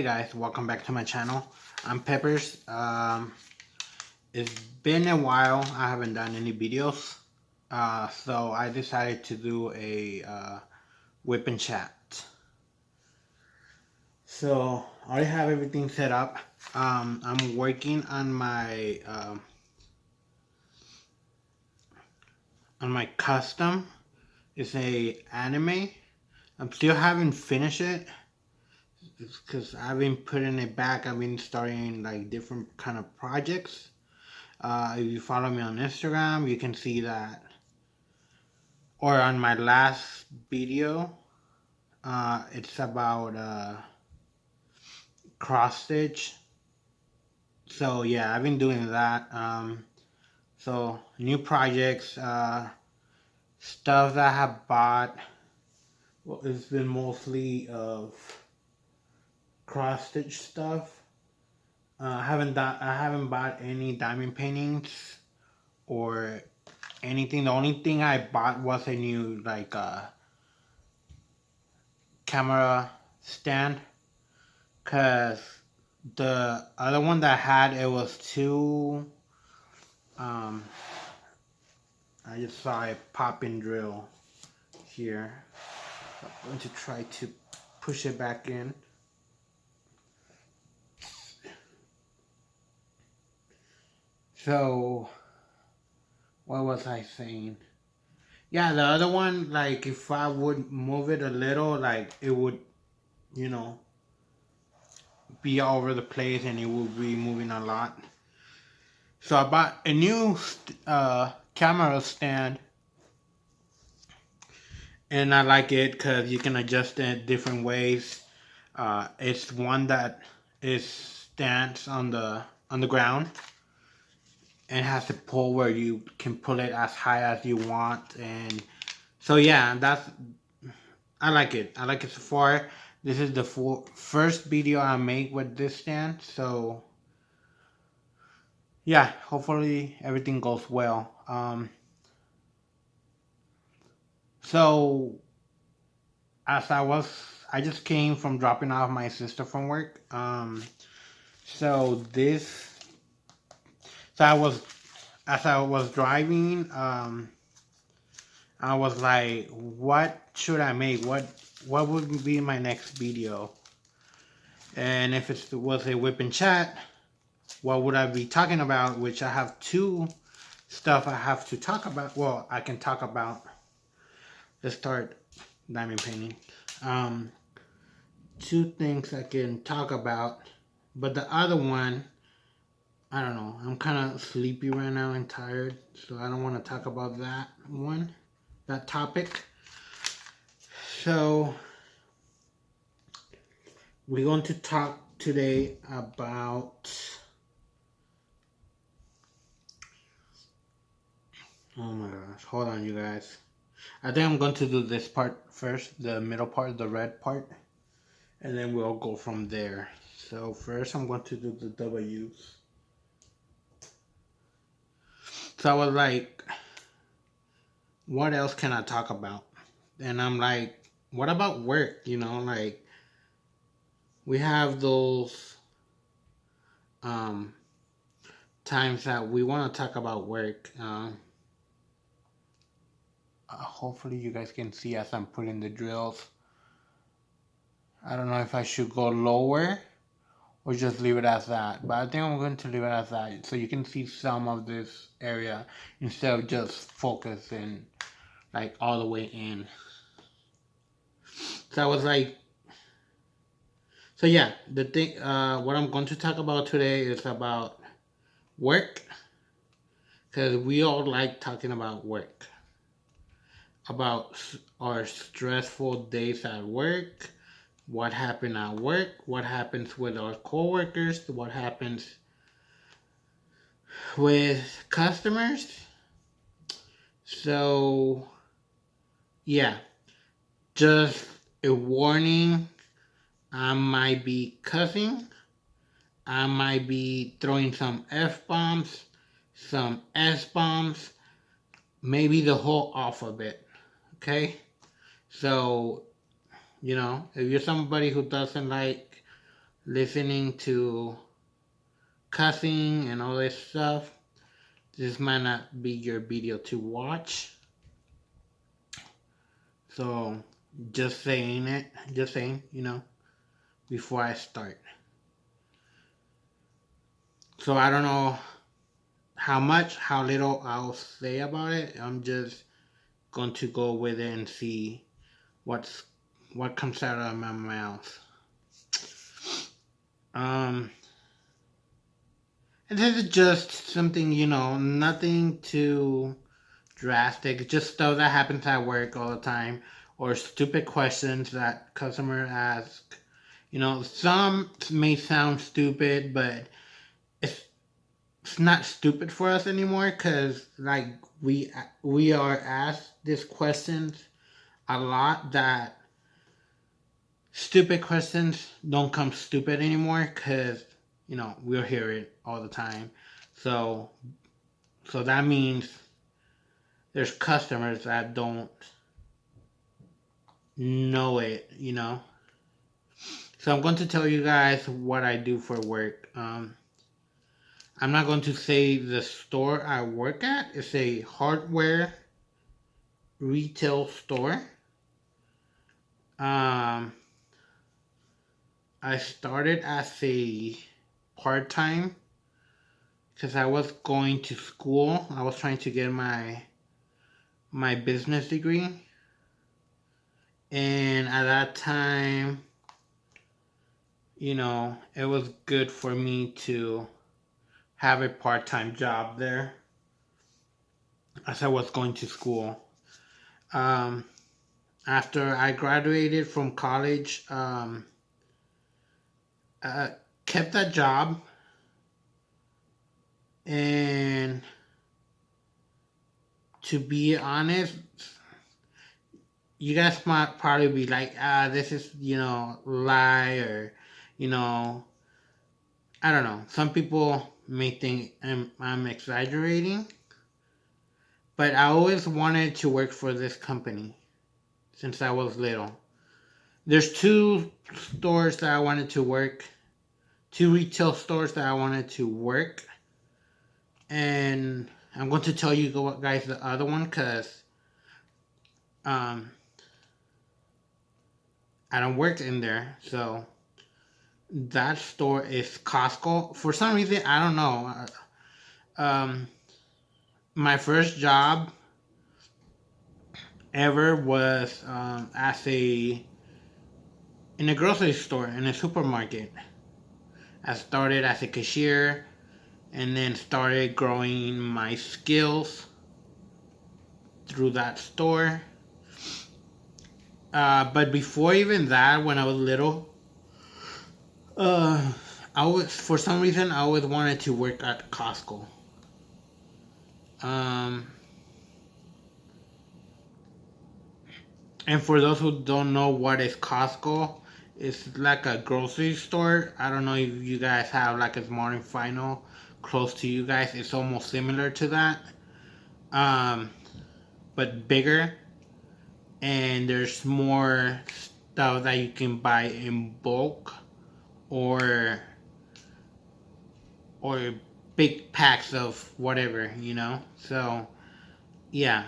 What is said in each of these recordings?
Hey guys, welcome back to my channel. I'm Peppers. It's been a while. I haven't done any videos. So I decided to do a whip and chat. So I already have everything set up. I'm working on my custom. It's a anime. I'm still haven't finished it. Because I've been putting it back. I've been starting like different kind of projects. If you follow me on Instagram, you can see that. Or on my last video, it's about cross stitch. So yeah, I've been doing that. So new projects, stuff that I have bought. Well, it's been mostly of cross stitch stuff. I haven't bought any diamond paintings or anything. The only thing I bought was a new camera stand, cause the other one that I had, it was too I just saw a pop-in drill here. I'm going to try to push it back in. So, what was I saying? Yeah, the other one, like, if I would move it a little, like, it would, you know, be all over the place and it would be moving a lot. So I bought a new camera stand. And I like it because you can adjust it different ways. It's one that stands on the ground. And has a pole where you can pull it as high as you want, and so yeah, I like it. I like it so far. This is the first video I make with this stand, so yeah, hopefully everything goes well. So as I just came from dropping off my sister from work. So as I was driving, I was like, what should I make? What would be my next video? And if it was a whip and chat, what would I be talking about? Which I have two stuff I have to talk about. Well, I can talk about. Let's start diamond painting. Two things I can talk about, but the other one, I don't know. I'm kind of sleepy right now and tired, so I don't want to talk about that topic. So we're going to talk today about oh my gosh, hold on you guys. I think I'm going to do this part first, the middle part, the red part, and then we'll go from there. So first I'm going to do the W's. So I was like, what else can I talk about? And I'm like, what about work? You know, like, we have those times that we want to talk about work. Hopefully you guys can see as I'm putting the drills. I don't know if I should go lower or just leave it as that, but I think I'm going to leave it as that so you can see some of this area instead of just focusing like all the way in. So I was like, so yeah, the thing, what I'm going to talk about today is about work, because we all like talking about work, about our stressful days at work, what happened at work, what happens with our coworkers, what happens with customers. So yeah, just a warning, I might be cussing, I might be throwing some F-bombs, some S-bombs, maybe the whole alphabet, okay? So, you know, if you're somebody who doesn't like listening to cussing and all this stuff, this might not be your video to watch. So just saying, before I start. So I don't know how little I'll say about it. I'm just going to go with it and see what comes out of my mouth. And this is just something, nothing too drastic. Just stuff that happens at work all the time, or stupid questions that customers ask. Some may sound stupid, but it's not stupid for us anymore, because like we are asked these questions a lot, that stupid questions don't come stupid anymore, because we'll hear it all the time. So that means there's customers that don't know it. So I'm going to tell you guys what I do for work. I'm not going to say the store I work at. It's a hardware retail store. I started as a part-time because I was going to school. I was trying to get my business degree. And at that time, it was good for me to have a part-time job there as I was going to school. After I graduated from college, I kept that job, and to be honest, you guys might probably be like, this is, lie, or, I don't know. Some people may think I'm exaggerating, but I always wanted to work for this company since I was little. There's two stores that I wanted to work, two retail stores that I wanted to work, and I'm going to tell you guys the other one, because I don't work in there. So that store is Costco. For some reason, I don't know. My first job ever was in a grocery store, in a supermarket. I started as a cashier, and then started growing my skills through that store. But before even that, when I was little, for some reason, I always wanted to work at Costco. And for those who don't know what is Costco, it's like a grocery store. I don't know if you guys have like a Smart and Final close to you guys. It's almost similar to that, but bigger. And there's more stuff that you can buy in bulk, or big packs of whatever, So, yeah,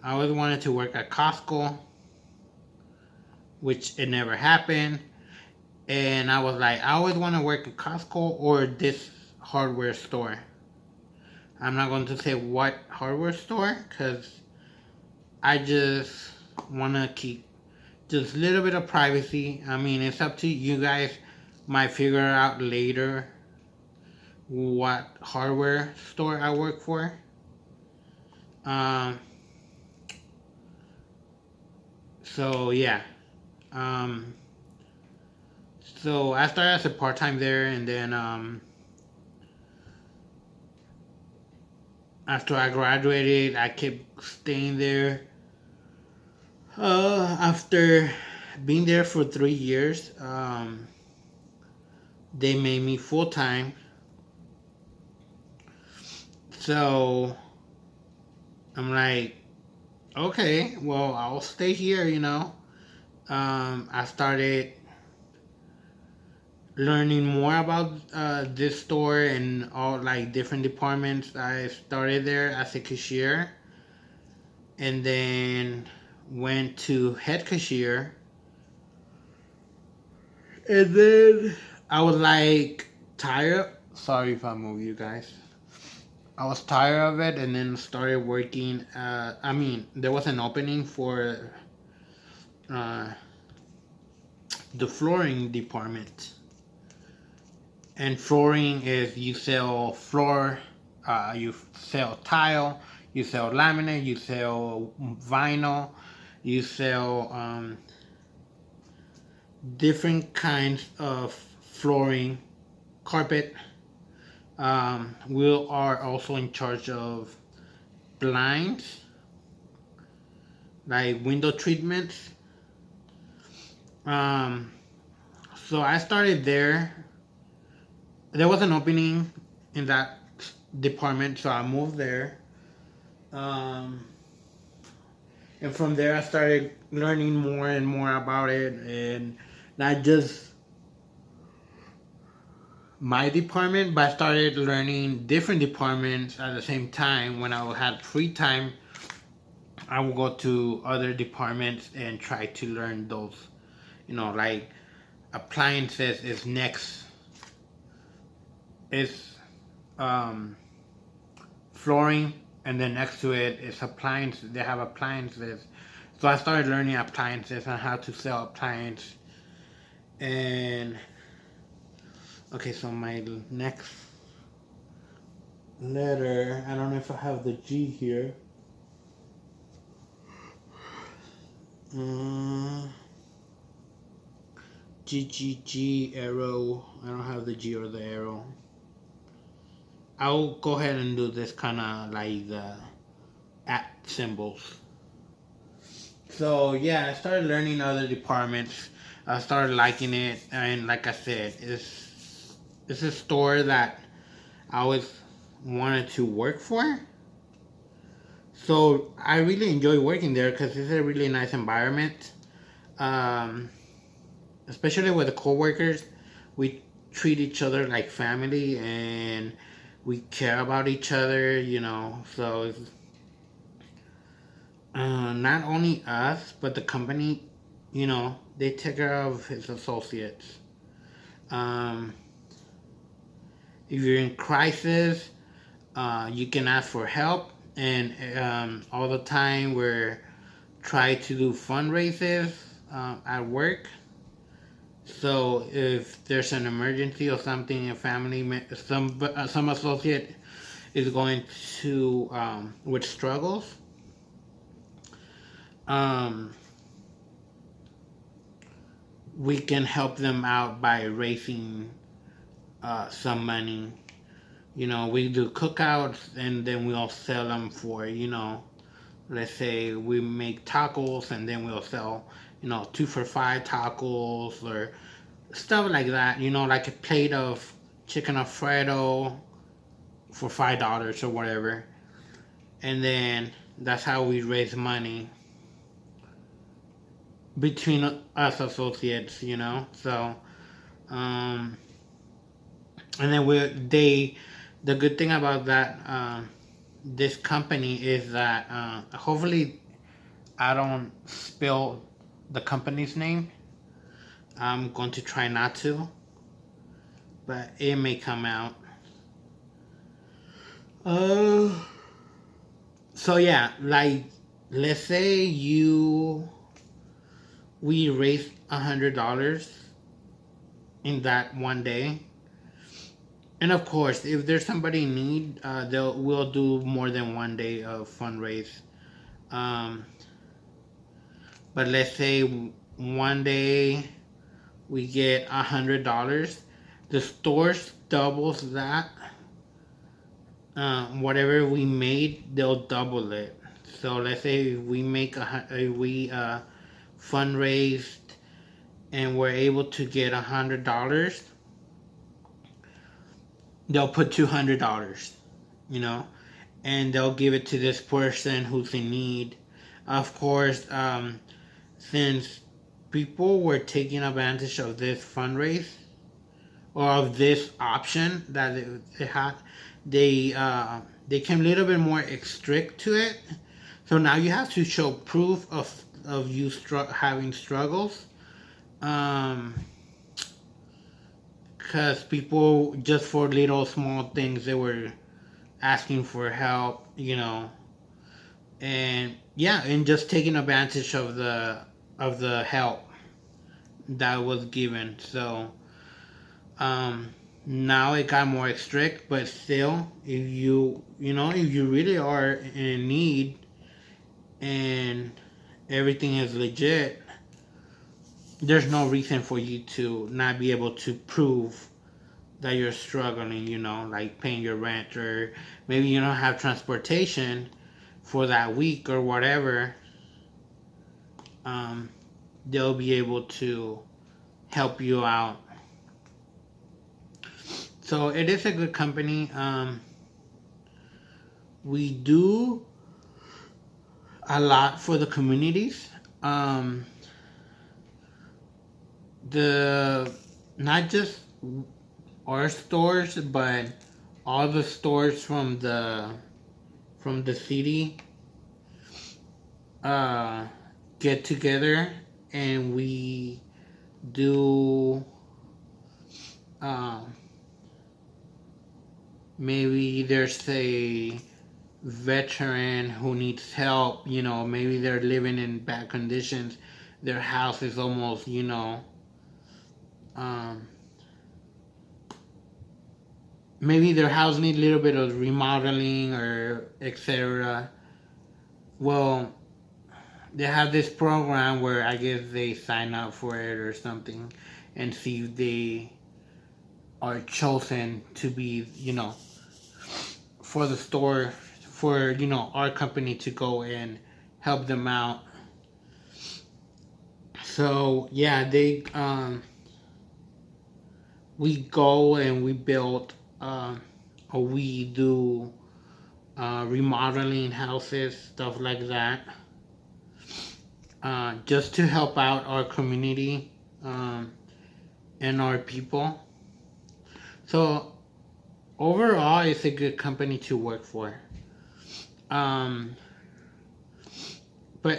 I always wanted to work at Costco, which it never happened. And I was like, I always want to work at Costco or this hardware store. I'm not going to say what hardware store, because I just want to keep just a little bit of privacy. I mean, it's up to you guys. Might figure out later what hardware store I work for. So yeah. So I started as a part-time there, and then after I graduated, I kept staying there. After being there for 3 years, they made me full-time. So I'm like, okay, well, I'll stay here, I started learning more about this store and all like different departments. I started there as a cashier, and then went to head cashier, and then I was like tired. Sorry if I move you guys. I was tired of it, and then started working. There was an opening for uh, the flooring department. And flooring is you sell floor, you sell tile, you sell laminate, you sell vinyl, you sell different kinds of flooring, carpet. We are also in charge of blinds, like window treatments. Um, so I started there. There was an opening in that department, so I moved there. Um, and from there, I started learning more and more about it, and not just my department, but I started learning different departments at the same time. When I had free time, I would go to other departments and try to learn those. Like appliances is next. It's flooring, and then next to it is appliances. They have appliances. So I started learning appliances and how to sell appliances. And okay, so my next letter, I don't know if I have the G here. G arrow. I don't have the G or the arrow. I'll go ahead and do this kind of like the at symbols. So yeah, I started learning other departments. I started liking it, and like I said, it's a store that I always wanted to work for. So I really enjoy working there because it's a really nice environment. Especially with the coworkers, we treat each other like family, and we care about each other. So it's, not only us, but the company. They take care of his associates. Um, if you're in crisis, you can ask for help, and all the time we're trying to do fundraisers at work. So if there's an emergency or something, a family, some associate is going to with struggles, we can help them out by raising some money. We do cookouts, and then we'll sell them for, let's say we make tacos, and then we'll sell, 2 for $5 tacos or stuff like that. Like a plate of chicken Alfredo for $5 or whatever. And then that's how we raise money between us associates, So, and then the good thing about that, this company is that hopefully I don't spill the company's name. I'm going to try not to, but it may come out. So yeah, like let's say we raised $100 in that one day. And of course, if there's somebody in need, we'll do more than one day of fundraise. But let's say one day we get $100, the store doubles that. Whatever we made, they'll double it. So let's say we fundraised and we're able to get $100. They'll put $200, and they'll give it to this person who's in need. Of course, since people were taking advantage of this fundraise, or of this option that it had, they came a little bit more strict to it. So now you have to show proof of you having struggles. Because people, just for little small things, they were asking for help, and yeah, and just taking advantage of the help that was given. So now it got more strict, but still, if you really are in need and everything is legit, there's no reason for you to not be able to prove that you're struggling, like paying your rent, or maybe you don't have transportation for that week or whatever. They'll be able to help you out. So it is a good company. We do a lot for the communities. Not just our stores, but all the stores from the city get together, and we do maybe there's a veteran who needs help, maybe they're living in bad conditions, their house is almost, maybe their house needs a little bit of remodeling or etc. Well, they have this program where I guess they sign up for it or something and see if they are chosen to be, for the store, for, our company to go and help them out. So yeah, we go and we build, or we do remodeling houses, stuff like that, just to help out our community and our people. So overall, it's a good company to work for. But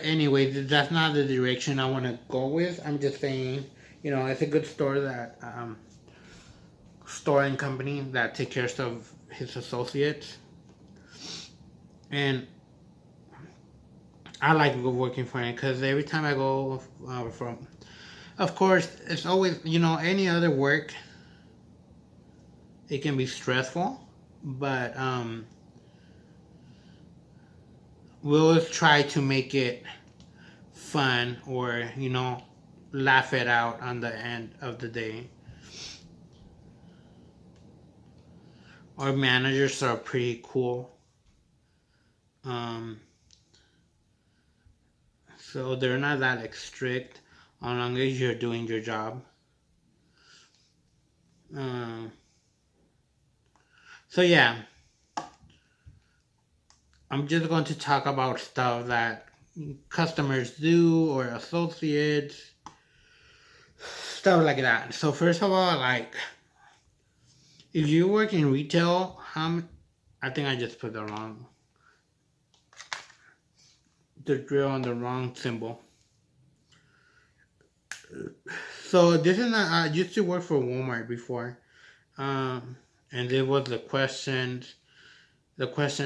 anyway, that's not the direction I want to go with. I'm just saying, it's a good store that store and company that takes care of his associates, and I like working for him because every time I go from, of course, it's always, any other work, it can be stressful, but we'll always try to make it fun, or laugh it out on the end of the day. Our managers are pretty cool. So they're not that strict as long as you're doing your job. So yeah, I'm just going to talk about stuff that customers do or associates, stuff like that. So first of all, like, if you work in retail, I think I just put the drill on the wrong symbol. So this is not, I used to work for Walmart before, and it was the question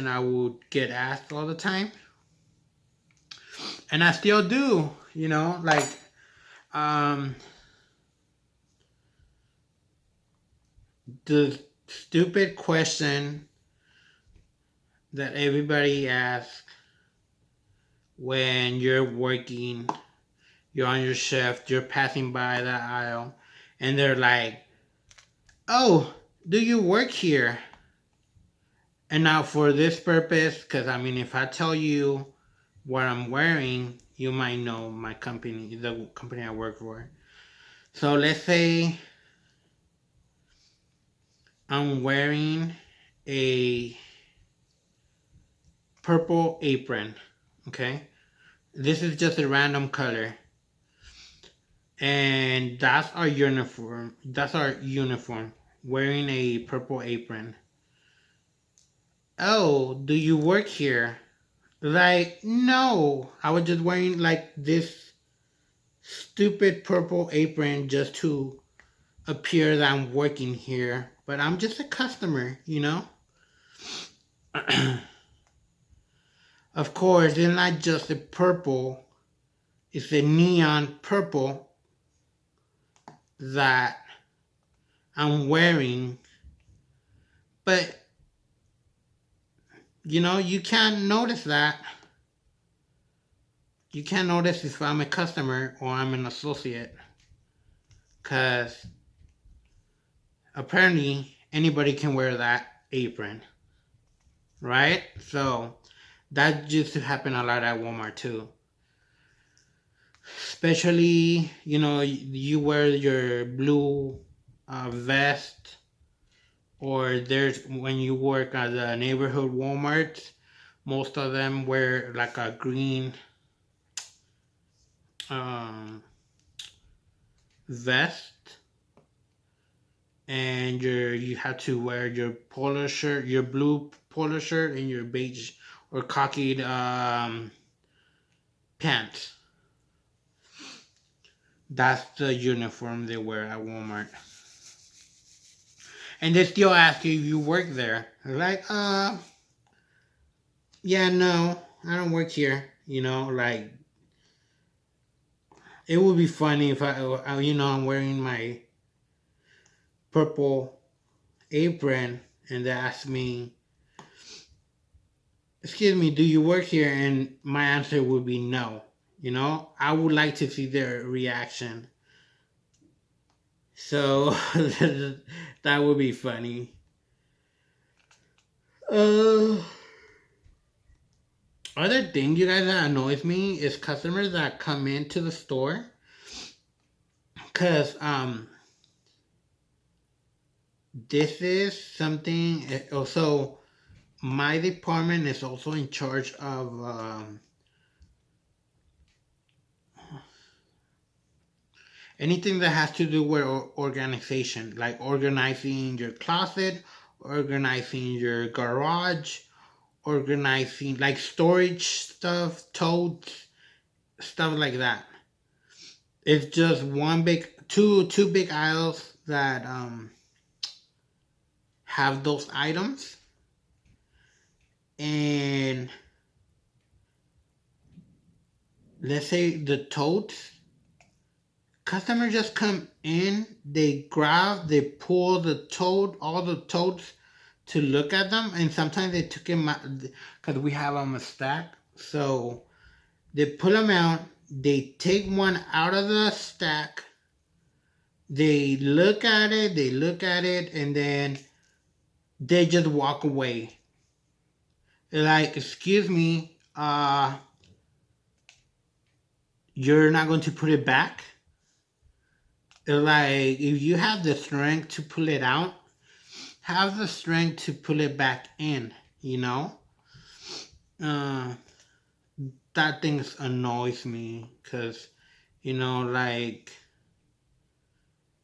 I would get asked all the time, and I still do, like, the stupid question that everybody asks when you're working, you're on your shift, you're passing by the aisle, and they're like, "Oh, do you work here?" And now for this purpose, because if I tell you what I'm wearing, you might know my company, the company I work for. So let's say I'm wearing a purple apron, okay? This is just a random color. And that's our uniform. wearing a purple apron. Oh, do you work here? Like, no, I was just wearing like this stupid purple apron just to appear that I'm working here, but I'm just a customer, you know? Of course, it's not just a purple, it's a neon purple that I'm wearing, but you know, you can't notice that. You can't notice if I'm a customer or I'm an associate, because apparently anybody can wear that apron, right? So that used to happen a lot at Walmart too. Especially, you know, you wear your blue vest, or there's when you work at the neighborhood Walmart, most of them wear like a green vest, and you have to wear your polo shirt, your blue polo shirt, and your beige or khaki pants. That's the uniform they wear at Walmart. And they still ask you if you work there. Like, yeah, no, I don't work here. You know, like, it would be funny if you know, I'm wearing my purple apron and they ask me, excuse me, do you work here? And my answer would be no. You know, I would like to see their reaction. So that would be funny. Other thing, you guys, that annoys me is customers that come into the store, because this is something. Also, my department is also in charge of anything that has to do with organization, like organizing your closet, organizing your garage, organizing like storage stuff, totes, stuff like that. It's just two big aisles that have those items, and let's say the totes, customers just come in, they pull the tote, all the totes to look at them, and sometimes they took them out because we have them a stack. So they pull them out, they take one out of the stack, they look at it, and then they just walk away. Like, excuse me, you're not going to put it back? Like, if you have the strength to pull it out, have the strength to pull it back in, you know? That thing annoys me, because, you know, like,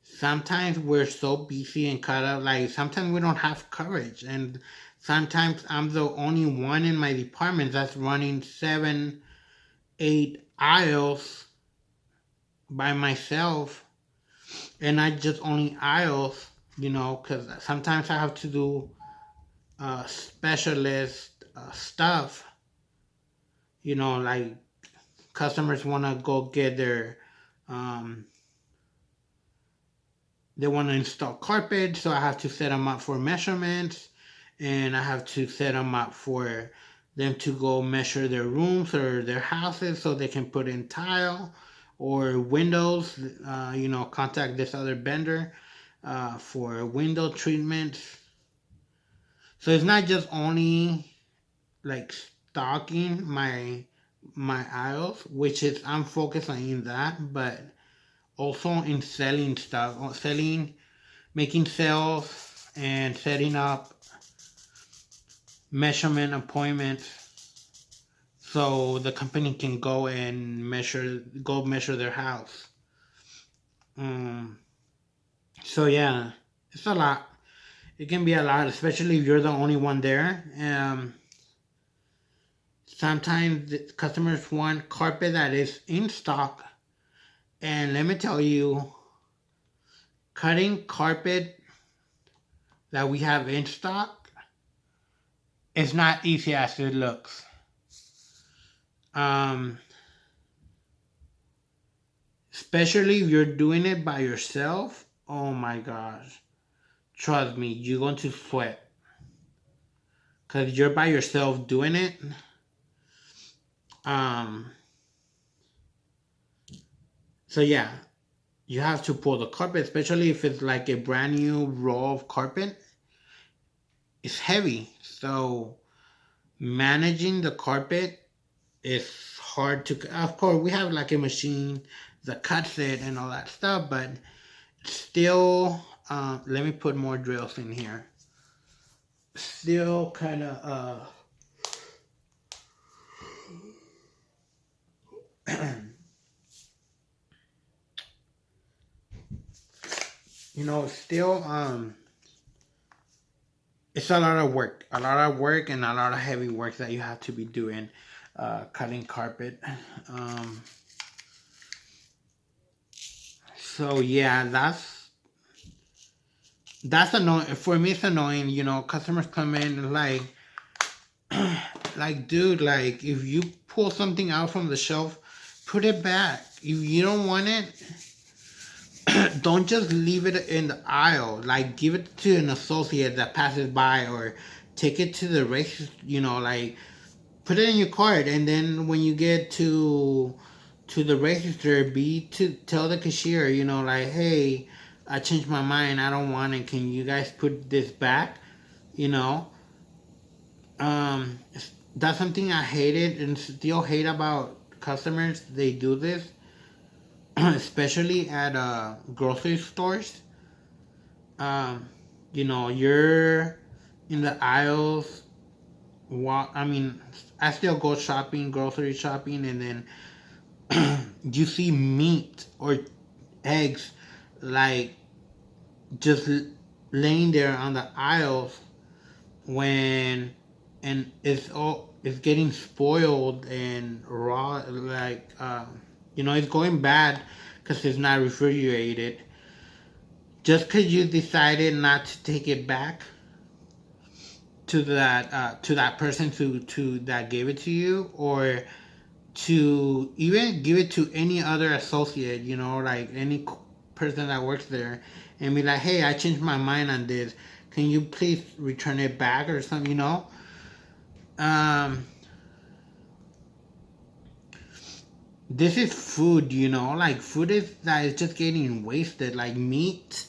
sometimes we're so busy and caught up, like, sometimes we don't have courage, and sometimes I'm the only one in my department that's running 7, 8 aisles by myself, and I just only aisles, you know, because sometimes I have to do specialist stuff, you know, like customers want to go get their they want to install carpet, so I have to set them up for measurements, and I have to set them up for them to go measure their rooms or their houses so they can put in tile or windows, you know, contact this other vendor for window treatments. So it's not just only like stocking my aisles, which is I'm focused on in that, but also in selling stuff, making sales and setting up measurement appointments so the company can go and measure their house. So yeah, It's a lot. It can be a lot, especially if you're the only one there. Sometimes the customers want carpet that is in stock, and let me tell you, cutting carpet that we have in stock is not easy as it looks. Um, Especially if you're doing it by yourself. Oh my gosh. Trust me, you're going to sweat. Because you're by yourself doing it. Um, so yeah, you have to pull the carpet, especially if it's like a brand new roll of carpet. It's heavy. So managing the carpet is hard to, of course, we have like a machine that cuts it and all that stuff, but still, let me put more drills in here. Still kind of, still, it's a lot of work, and a lot of heavy work that you have to be doing, cutting carpet. So yeah, that's annoying. For me, it's annoying. Customers come in like, dude, like if you pull something out from the shelf, put it back. If you don't want it, don't just leave it in the aisle. Like give it to an associate that passes by, or take it to the race. Like put it in your cart, and then when you get to the register, tell the cashier, like, hey, I changed my mind. I don't want it. Can you guys put this back? That's something I hated and still hate about customers. They do this, especially at grocery stores. You're in the aisles. I still go shopping, grocery shopping, and then you see meat or eggs like just laying there on the aisles and it's getting spoiled and raw, like it's going bad because it's not refrigerated. Just because you decided not to take it back to that person to that gave it to you, or to even give it to any other associate, like any person that works there, and be like, hey, I changed my mind on this. Can you please return it back or something, This is food, like food that is just getting wasted, like meat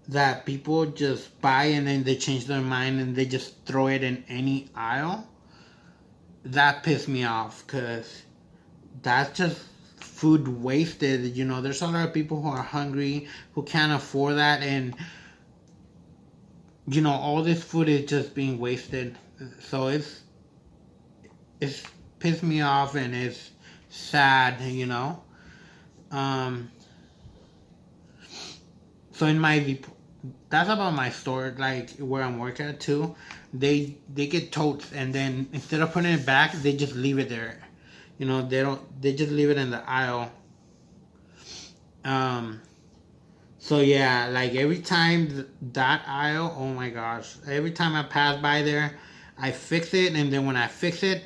that people just buy and then they change their mind and they just throw it in any aisle. That pissed me off, because that's just food wasted. There's a lot of people who are hungry, who can't afford that, and all this food is just being wasted. So it's pissed me off, and it's sad. So that's about my store, like where I'm working at too. They get totes, and then instead of putting it back, they just leave it there. They just leave it in the aisle. So yeah, like every time that aisle, oh my gosh, every time I pass by there, I fix it, and then when I fix it,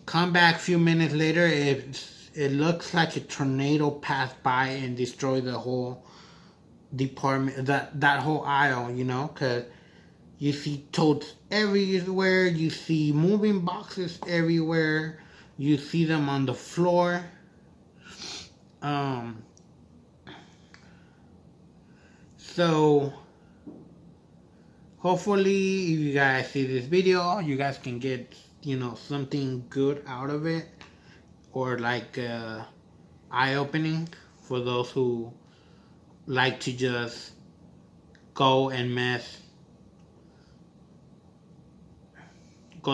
come back a few minutes later, it looks like a tornado passed by and destroyed the whole department, that whole aisle, because you see totes everywhere, you see moving boxes everywhere, you see them on the floor. So hopefully if you guys see this video, you guys can get something good out of it, or like eye-opening for those who like to just go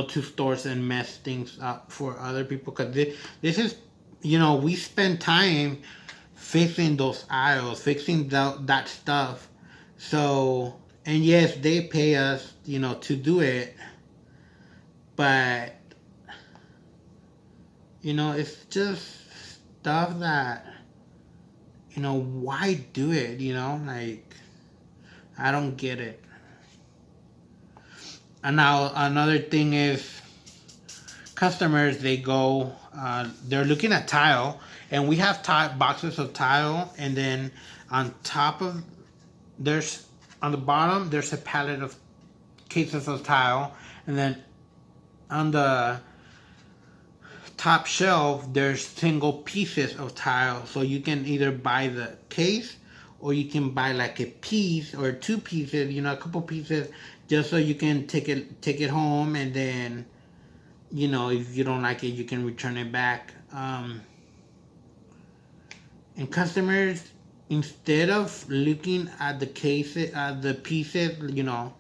to stores and mess things up for other people, because this is, we spend time fixing those aisles, fixing that stuff. So, and yes, they pay us, you know, to do it, but you know, it's just stuff that, you know, why do it? You know, like, I don't get it. And now another thing is, customers, they go, they're looking at tile, and we have boxes of tile, and then on top of, there's, on the bottom, there's a pallet of cases of tile, and then on the top shelf, there's single pieces of tile, so you can either buy the case, or you can buy like a piece or two pieces, you know, a couple pieces, just so you can take it home, and then, you know, if you don't like it, you can return it back. And customers, instead of looking at the cases, the pieces, you know,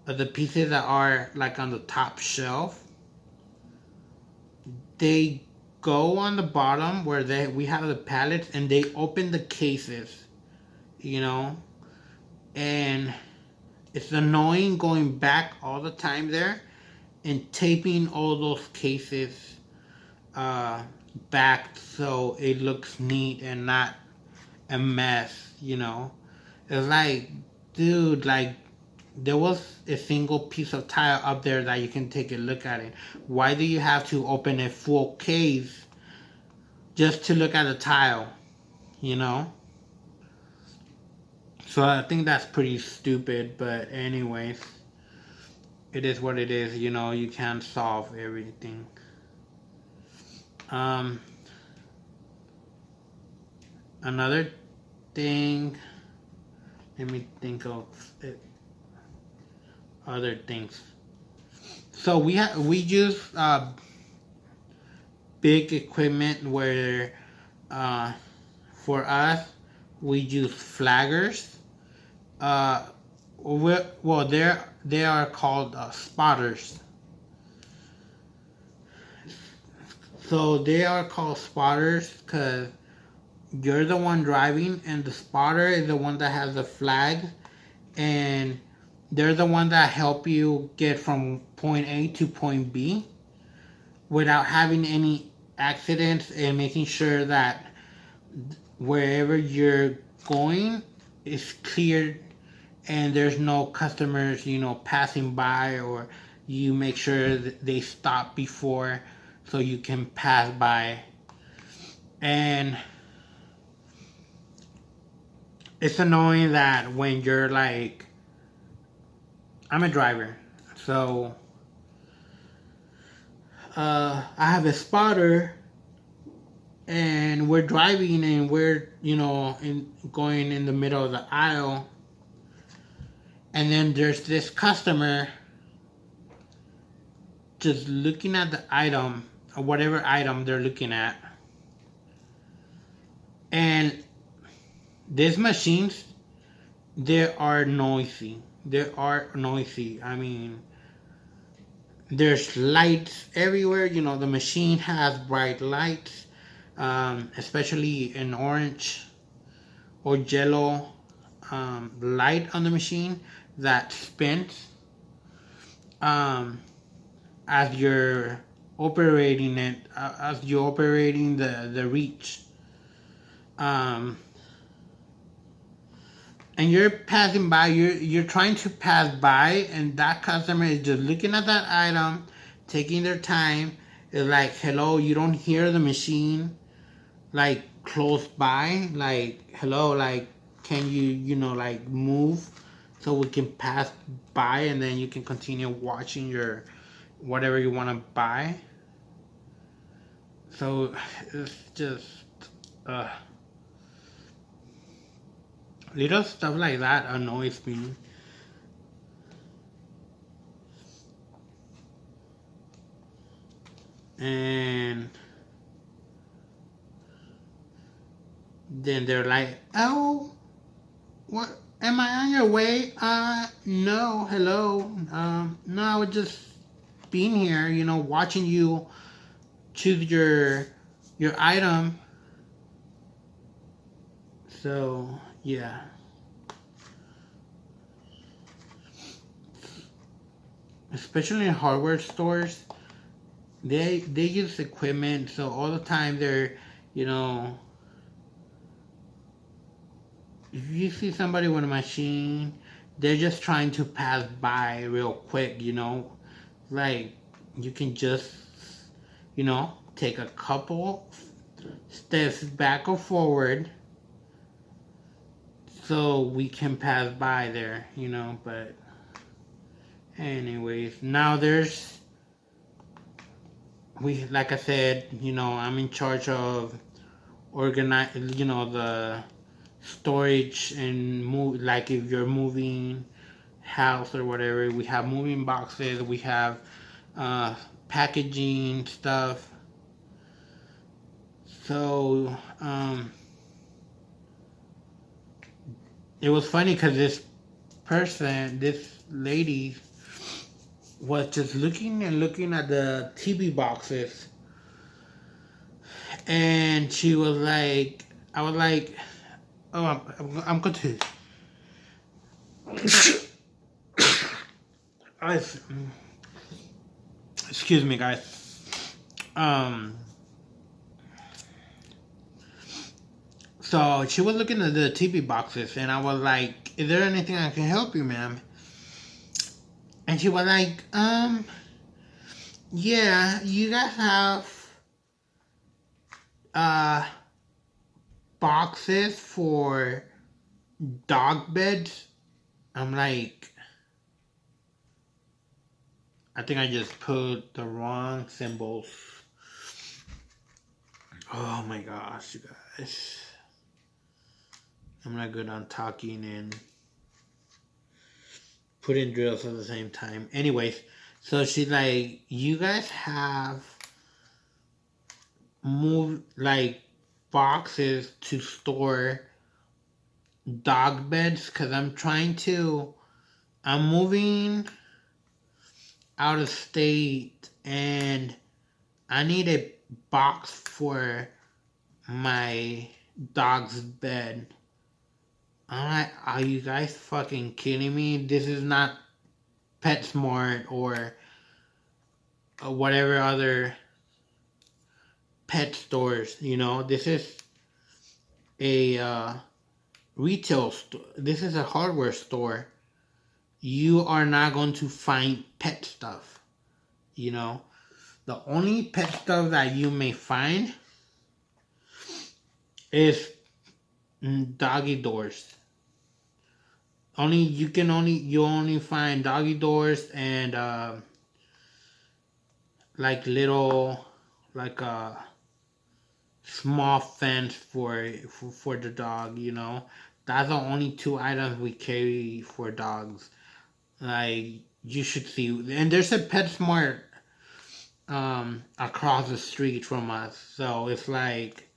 the pieces that are like on the top shelf, they go on the bottom where we have the pallets, and they open the cases, you know, and it's annoying going back all the time there and taping all those cases back so it looks neat and not a mess, you know. It's like, dude, like, there was a single piece of tile up there that you can take a look at it. Why do you have to open a full case just to look at the tile, you know? So I think that's pretty stupid, but anyways, it is what it is, you know, you can't solve everything. Another thing, let me think of it, other things. So we use big equipment where for us we use flaggers. Well, they are called spotters. So they are called spotters because you're the one driving, and the spotter is the one that has the flag, and they're the one that help you get from point A to point B without having any accidents, and making sure that wherever you're going is cleared and there's no customers, you know, passing by, or you make sure that they stop before so you can pass by. And it's annoying that when you're like, I'm a driver, so I have a spotter, and we're driving, and we're, you know, going in the middle of the aisle, and then there's this customer just looking at the item, or whatever item they're looking at, and these machines, they are noisy. I mean, there's lights everywhere. You know, the machine has bright lights, especially an orange or yellow light on the machine that spins as you're operating it, as you're operating the reach. And you're passing by, you're trying to pass by, and that customer is just looking at that item, taking their time. It's like, hello, you don't hear the machine like close by, like, hello, like, can you, you know, like, move so we can pass by, and then you can continue watching your whatever you want to buy. So it's just little stuff like that annoys me. And then they're like, oh, what, am I on your way? No, hello. No, I was just being here, you know, watching you choose your item. So yeah, especially in hardware stores, they use equipment, so all the time they're, you know, if you see somebody with a machine, they're just trying to pass by real quick, you know. Like, you can just, you know, take a couple steps back or forward so we can pass by there, you know. But anyways, now there's, like I said, you know, I'm in charge of organize, you know, the storage and move, like if you're moving house or whatever, we have moving boxes, we have packaging stuff. So it was funny because this lady was just looking and looking at the TV boxes, and she was like, I was like, oh, I'm going to excuse me, guys. So she was looking at the TV boxes, and I was like, "Is there anything I can help you, ma'am?" And she was like, yeah, you guys have boxes for dog beds." I'm like, I think I just put the wrong symbols. Oh my gosh, you guys. I'm not good on talking and putting drills at the same time. Anyways, so she's like, you guys have moved like boxes to store dog beds, because I'm moving out of state and I need a box for my dog's bed. I'm like, are you guys fucking kidding me? This is not PetSmart or whatever other pet stores, you know. This is a retail store. This is a hardware store. You are not going to find pet stuff, you know. The only pet stuff that you may find is doggy doors. You only find doggy doors and like little, like a small fence for the dog, you know. That's the only two items we carry for dogs. Like, you should see, and there's a PetSmart across the street from us, so it's like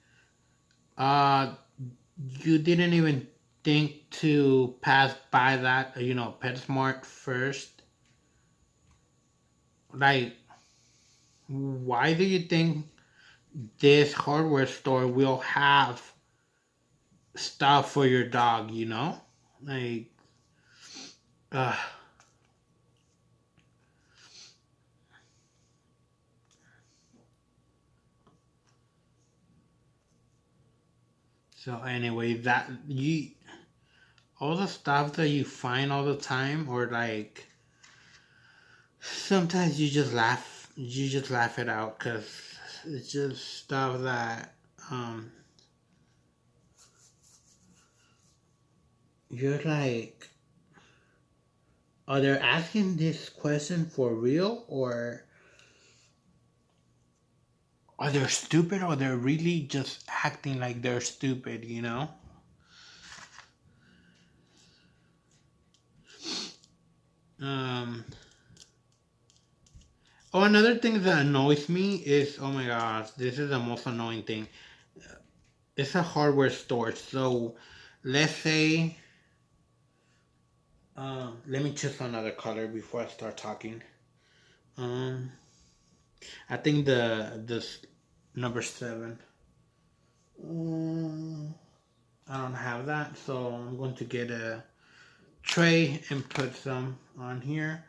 you didn't even think to pass by that, you know, PetSmart first. Like, why do you think this hardware store will have stuff for your dog, you know? Like, so anyway, all the stuff that you find all the time, or like, sometimes you just laugh it out, because it's just stuff that you're like, are they asking this question for real, or are they stupid, or they're really just acting like they're stupid, you know? Oh, another thing that annoys me is, oh my gosh, this is the most annoying thing. It's a hardware store, so let's say, let me choose another color before I start talking. I think this number 7. I don't have that, so I'm going to get a tray and put some on here.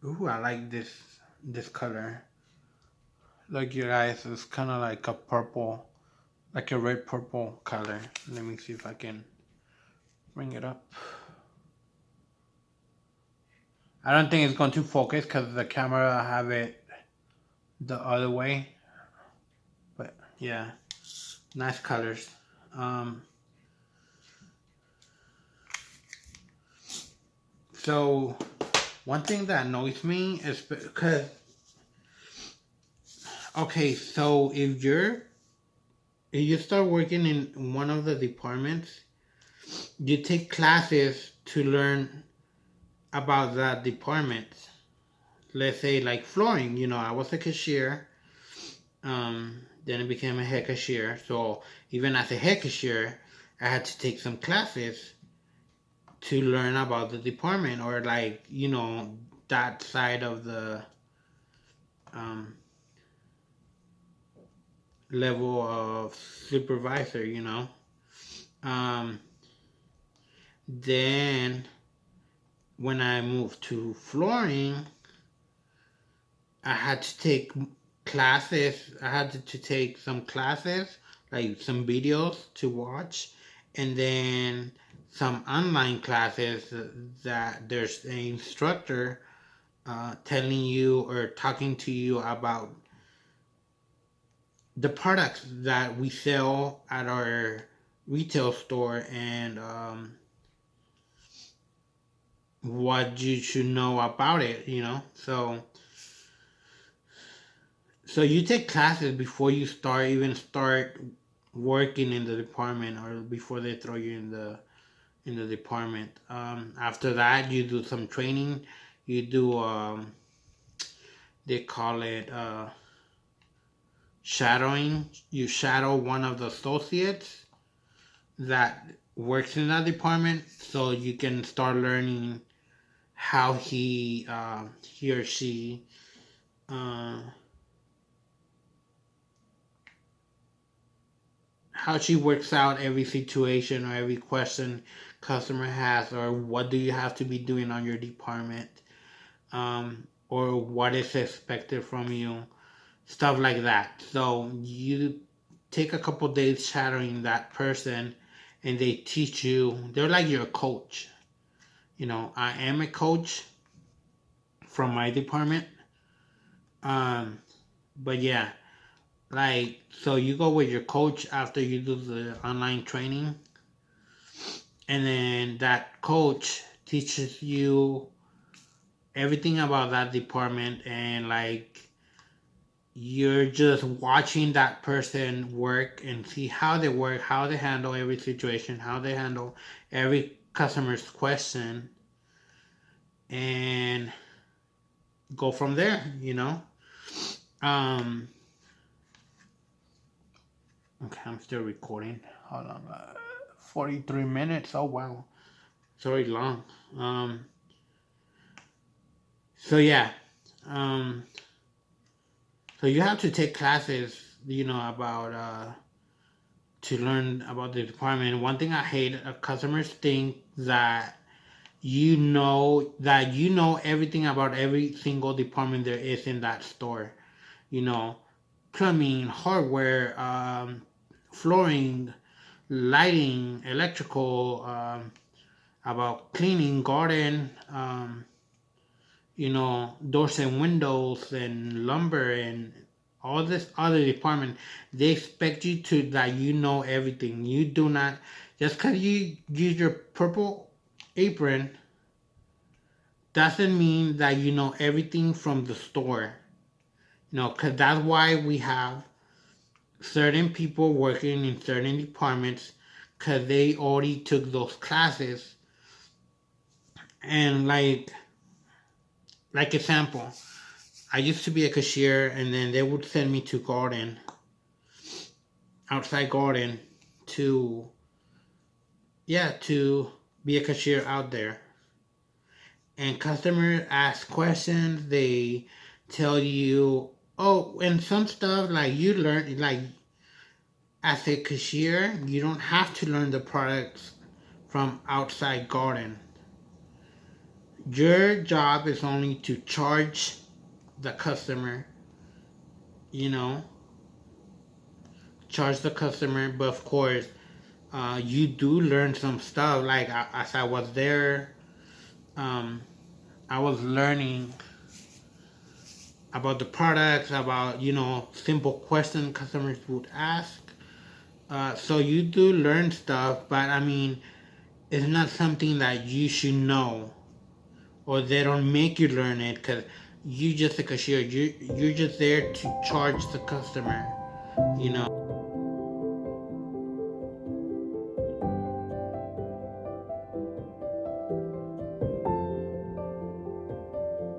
Ooh, I like this color. Look, you guys, it's kind of like a purple, like a red purple color. Let me see if I can bring it up. I don't think it's going to focus because the camera I have it the other way. But yeah, nice colors. So one thing that annoys me is because, okay, so if you start working in one of the departments, you take classes to learn about that department. Let's say like flooring, I was a cashier, then I became a head cashier. So even as a head cashier, I had to take some classes to learn about the department, or like, that side of the level of supervisor, Then when I moved to flooring, I had to take classes. I had to take some classes, like some videos to watch, and then some online classes that there's an instructor telling you or talking to you about the products that we sell at our retail store, and what you should know about it, So you take classes before you start working in the department, or before they throw you in the department. After that, you do some training. You do they call it shadowing. You shadow one of the associates that works in that department, so you can start learning how he or she how she works out every situation or every question customer has, or what do you have to be doing on your department, or what is expected from you, stuff like that. So you take a couple days shadowing that person, and they teach you. They're like your coach. I am a coach from my department. But yeah, like, so you go with your coach after you do the online training, and then that coach teaches you everything about that department, and like, you're just watching that person work and see how they work, how they handle every situation, how they handle every customer's question, and go from there. Okay, I'm still recording. Hold on. 43 minutes. Oh, wow. It's already long. So, yeah. So you have to take classes, about to learn about the department. One thing I hate, customers think that you know everything about every single department there is in that store. Plumbing, hardware, flooring, lighting, electrical, about cleaning, garden, doors and windows and lumber and all this other department. They expect you to that everything. You do not, just because you use your purple apron doesn't mean that you know everything from the store. Because that's why we have certain people working in certain departments, because they already took those classes. And like example, I used to be a cashier, and then they would send me to outside garden, to be a cashier out there. And customers ask questions. They tell you Oh, and some stuff like you learn, like as a cashier, you don't have to learn the products from outside garden. Your job is only to charge the customer, you know, charge the customer. But of course, you do learn some stuff. Like as I was there, um, I was learning about the products, about simple questions customers would ask. So you do learn stuff, but I mean, it's not something that you should know, or they don't make you learn it because you just a cashier. You're just there to charge the customer. You know.